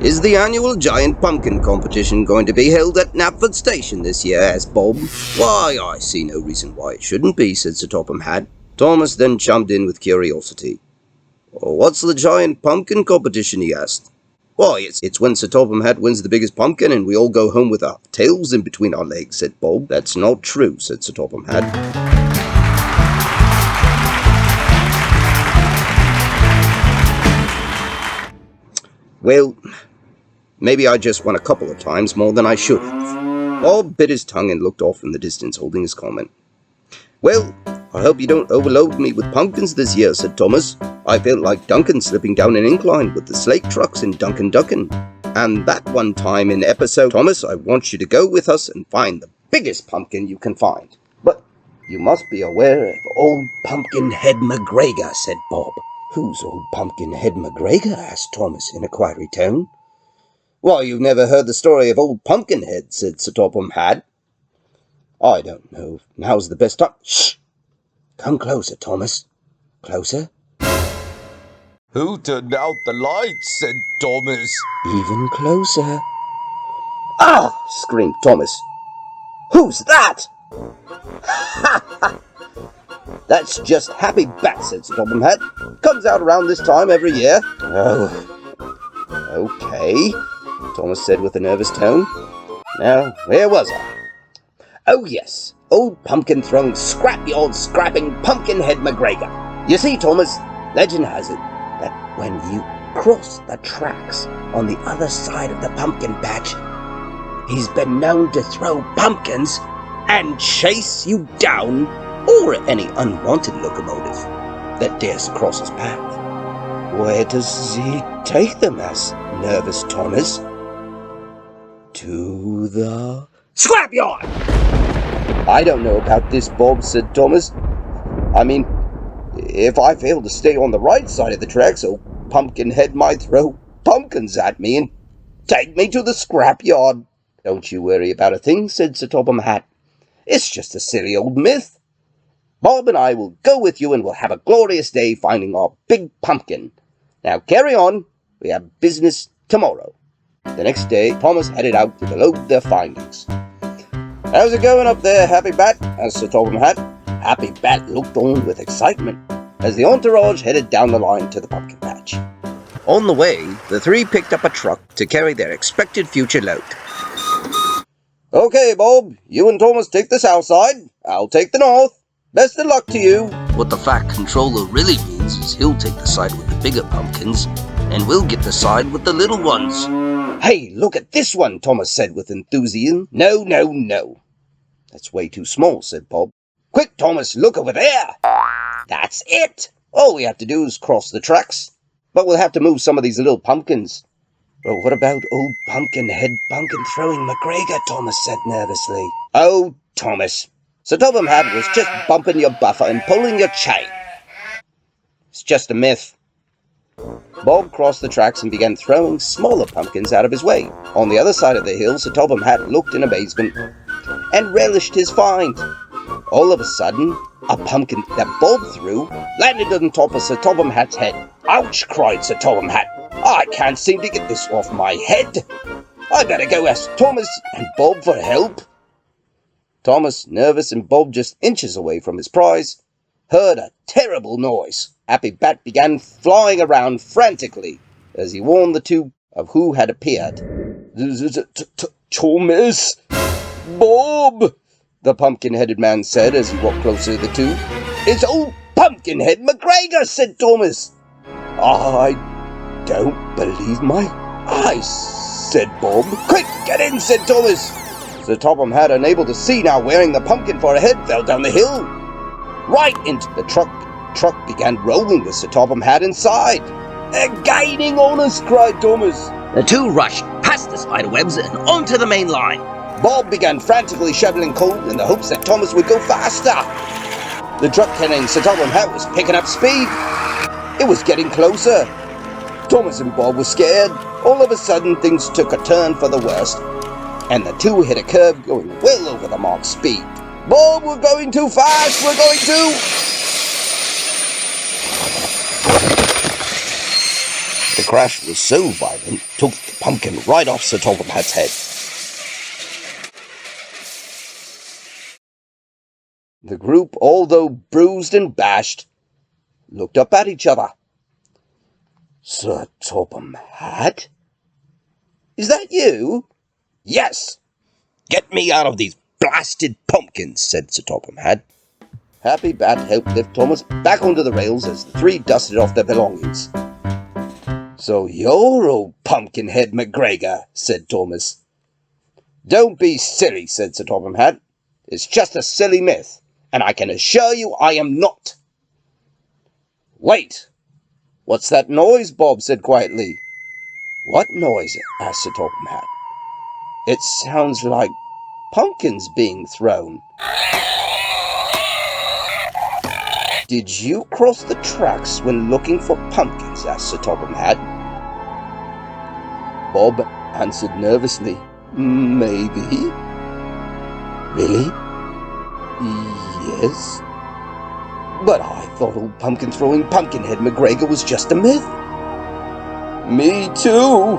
Is the annual giant pumpkin competition going to be held at Knapford Station this year? Asked Bob. Why, I see no reason why it shouldn't be, said Sir Topham Hatt. Thomas then chimed in with curiosity. What's the giant pumpkin competition, he asked. Why, it's when Sir Topham Hatt wins the biggest pumpkin and we all go home with our tails in between our legs, said Bob. That's not true, said Sir Topham Hatt. Well, maybe I just won a couple of times more than I should have. Bob bit his tongue and looked off in the distance, holding his comment. Well, I hope you don't overload me with pumpkins this year, said Thomas. I felt like Duncan slipping down an incline with the slate trucks in Duncan Duckin'. And that one time in episode, Thomas, I want you to go with us and find the biggest pumpkin you can find. But you must be aware of old Pumpkinhead McGregor, said Bob. Who's old Pumpkinhead McGregor? Asked Thomas in a quiery tone. Why, you've never heard the story of old Pumpkinhead, said Sir Topham Hatt. I don't know. Now's the best time. Shh! Come closer, Thomas. Closer. Who turned out the lights? Said Thomas. Even closer. Ah! Screamed Thomas. Who's that? Ha ha! That's just Happy Bat, said Sir Topham Hatt. Comes out around this time every year. Oh, okay, Thomas said with a nervous tone. Now, where was I? Oh yes, old pumpkin-throwing, scrapyard scrapping Pumpkinhead McGregor. You see, Thomas, legend has it that when you cross the tracks on the other side of the pumpkin patch, he's been known to throw pumpkins and chase you down, or any unwanted locomotive that dares to cross his path. Where does he take them? Asked nervous Thomas. To the scrapyard! I don't know about this, Bob, said Thomas. I mean, if I fail to stay on the right side of the tracks, old Pumpkinhead might throw pumpkins at me and take me to the scrapyard. Don't you worry about a thing, said Sir Topham Hatt. It's just a silly old myth. Bob and I will go with you and we'll have a glorious day finding our big pumpkin. Now carry on. We have business tomorrow. The next day, Thomas headed out to load their findings. How's it going up there, Happy Bat? Asked Sir Topham Hatt. Happy Bat looked on with excitement as the entourage headed down the line to the pumpkin patch. On the way, the three picked up a truck to carry their expected future load. Okay, Bob, you and Thomas take the south side. I'll take the north. Best of luck to you. What the Fat Controller really means is he'll take the side with the bigger pumpkins, and we'll get the side with the little ones. Hey, look at this one, Thomas said with enthusiasm. No. That's way too small, said Bob. Quick, Thomas, look over there. That's it. All we have to do is cross the tracks. But we'll have to move some of these little pumpkins. Well, what about old Pumpkinhead pumpkin-throwing McGregor, Thomas said nervously. Oh, Thomas. Sir Topham Hatt was just bumping your buffer and pulling your chain. It's just a myth. Bob crossed the tracks and began throwing smaller pumpkins out of his way. On the other side of the hill, Sir Topham Hatt looked in amazement and relished his find. All of a sudden, a pumpkin that Bob threw landed on top of Sir Topham Hatt's head. Ouch, cried Sir Topham Hatt. I can't seem to get this off my head. I better go ask Thomas and Bob for help. Thomas, nervous and Bob just inches away from his prize, heard a terrible noise. Happy Bat began flying around frantically as he warned the two of who had appeared. Thomas! Bob! The pumpkin-headed man said as he walked closer to the two. It's old Pumpkinhead McGregor, said Thomas. I don't believe my eyes, said Bob. Quick, get in, said Thomas. Sir Topham Hatt, unable to see now, wearing the pumpkin for a head, fell down the hill. Right into the truck. The truck began rolling with Sir Topham Hatt inside. They're gaining on us, cried Thomas. The two rushed past the spiderwebs and onto the main line. Bob began frantically shoveling coal in the hopes that Thomas would go faster. The truck carrying Sir Topham Hatt was picking up speed. It was getting closer. Thomas and Bob were scared. All of a sudden, things took a turn for the worst, and the two hit a curve going well over the marked speed. Bob, we're going too fast! We're going too... The crash was so violent, took the pumpkin right off Sir Topham Hatt's head. The group, although bruised and bashed, looked up at each other. Sir Topham Hatt? Is that you? Yes! Get me out of these blasted pumpkins, said Sir Topham Hatt. Happy Bat helped lift Thomas back onto the rails as the three dusted off their belongings. So you're old Pumpkinhead McGregor, said Thomas. Don't be silly, said Sir Topham Hatt. It's just a silly myth, and I can assure you I am not. Wait! What's that noise? Bob said quietly. What noise? Asked Sir Topham Hatt. It sounds like pumpkins being thrown. Did you cross the tracks when looking for pumpkins? Asked Sir Topham Hatt. Bob answered nervously. Maybe. Really? Yes. But I thought old pumpkin-throwing Pumpkinhead McGregor was just a myth. Me too.